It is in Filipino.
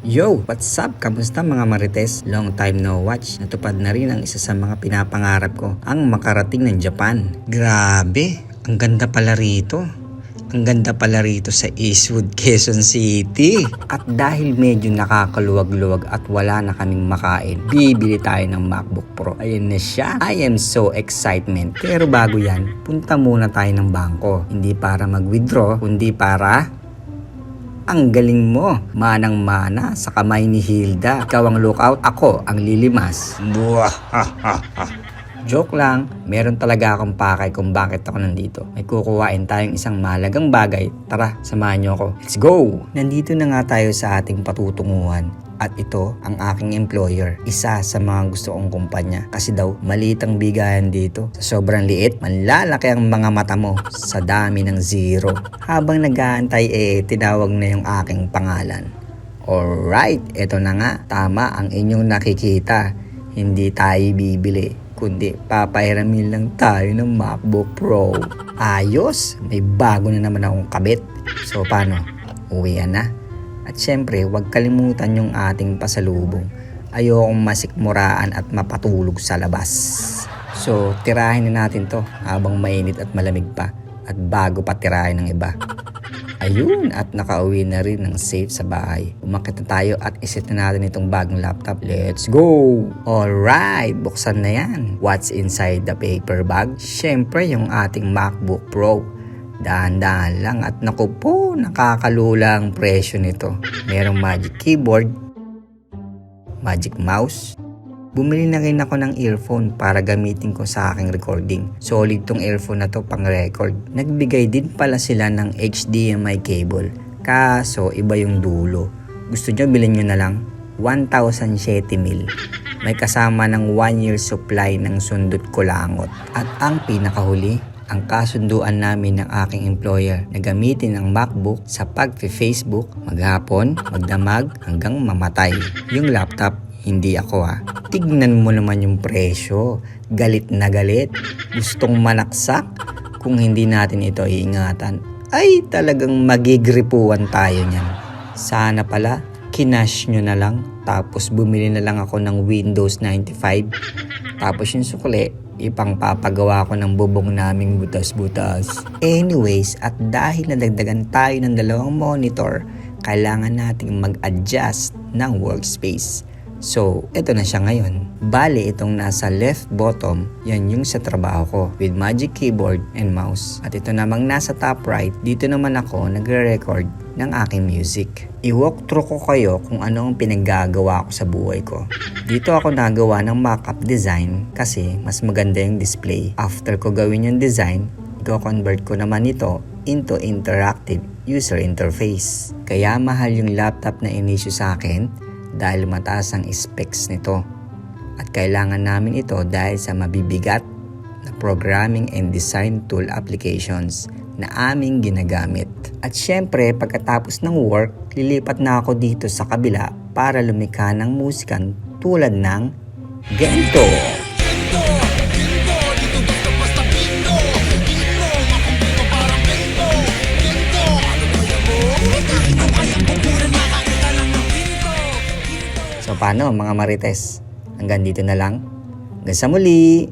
Yo! What's up? Kamusta mga Marites? Long time no watch. Natupad na rin ang isa sa mga pinapangarap ko, ang makarating ng Japan. Grabe! Ang ganda pala rito. Ang ganda pala rito sa Eastwood, Quezon City. At dahil medyo nakakaluwag-luwag at wala na kaming makain, bibili tayo ng MacBook Pro. Ayun na siya. I am so excitement. Pero bago yan, punta muna tayo ng bangko. Hindi para mag-withdraw, kundi para... Ang galing mo, manang-mana sa kamay ni Hilda. Ikaw ang lookout, ako ang lilimas. Joke lang, meron talaga akong pakay kung bakit ako nandito. May kukuhain tayong isang mahalagang bagay. Tara, samahan niyo ako. Let's go! Nandito na nga tayo sa ating patutunguhan. At ito ang aking employer, isa sa mga gusto kong kumpanya. Kasi daw, maliit ang bigayan dito. Sa sobrang liit, manlalaki ang mga mata mo sa dami ng zero. Habang nag-aantay tinawag na yung aking pangalan. Alright, ito na nga. Tama ang inyong nakikita. Hindi tayo bibili, kundi papahiramin lang tayo ng MacBook Pro. Ayos, may bago na naman akong kabit. So paano? Uwian na? At syempre, huwag kalimutan yung ating pasalubong. Ayokong masikmuraan at mapatulog sa labas. So, tirahin na natin to habang mainit at malamig pa. At bago pa tirahin ng iba. Ayun, at nakauwi na rin ng safe sa bahay. Umakit na tayo at iset na natin itong bagong laptop. Let's go! Alright, buksan na yan. What's inside the paper bag? Syempre, yung ating MacBook Pro. Dahan-dahan lang at naku po, nakakalula ang presyo nito. Merong magic keyboard, magic mouse. Bumili na rin ako ng earphone para gamitin ko sa aking recording. Solid tong earphone na to pang record. Nagbigay din pala sila ng HDMI cable. Kaso iba yung dulo. Gusto nyo bilhin nyo na lang? 1,007 mil. May kasama ng 1 year supply ng sundot kulangot. At ang pinakahuli, ang kasunduan namin ng aking employer na gamitin ang MacBook sa pag-Facebook, maghapon, magdamag, hanggang mamatay. Yung laptop, hindi ako Tignan mo naman yung presyo. Galit na galit. Gustong manaksak. Kung hindi natin ito iingatan, ay talagang magigripuan tayo niyan. Sana pala, kinash nyo na lang. Tapos bumili na lang ako ng Windows 95. Tapos yung sukli, ipang papagawa ko ng bubong naming butas-butas. Anyways, at dahil nadagdagan tayo ng 2 monitor, kailangan nating mag-adjust ng workspace. So, ito na siya ngayon. Bale, itong nasa left bottom, yan yung sa trabaho ko with magic keyboard and mouse. At ito namang nasa top right, dito naman ako nagre-record ng aking music. I-walk through ko kayo kung ano ang pinaggagawa ko sa buhay ko. Dito ako nagawa ng mock-up design kasi mas maganda yung display. After ko gawin yung design, i-convert ko naman ito into interactive user interface. Kaya mahal yung laptop na inisyu sa akin dahil mataas ang specs nito. At kailangan namin ito dahil sa mabibigat na programming and design tool applications na aming ginagamit. At syempre, pagkatapos ng work, lilipat na ako dito sa kabila para lumikha ng musikan tulad ng Gento. So paano mga Marites? Hanggang dito na lang. Hanggang sa muli!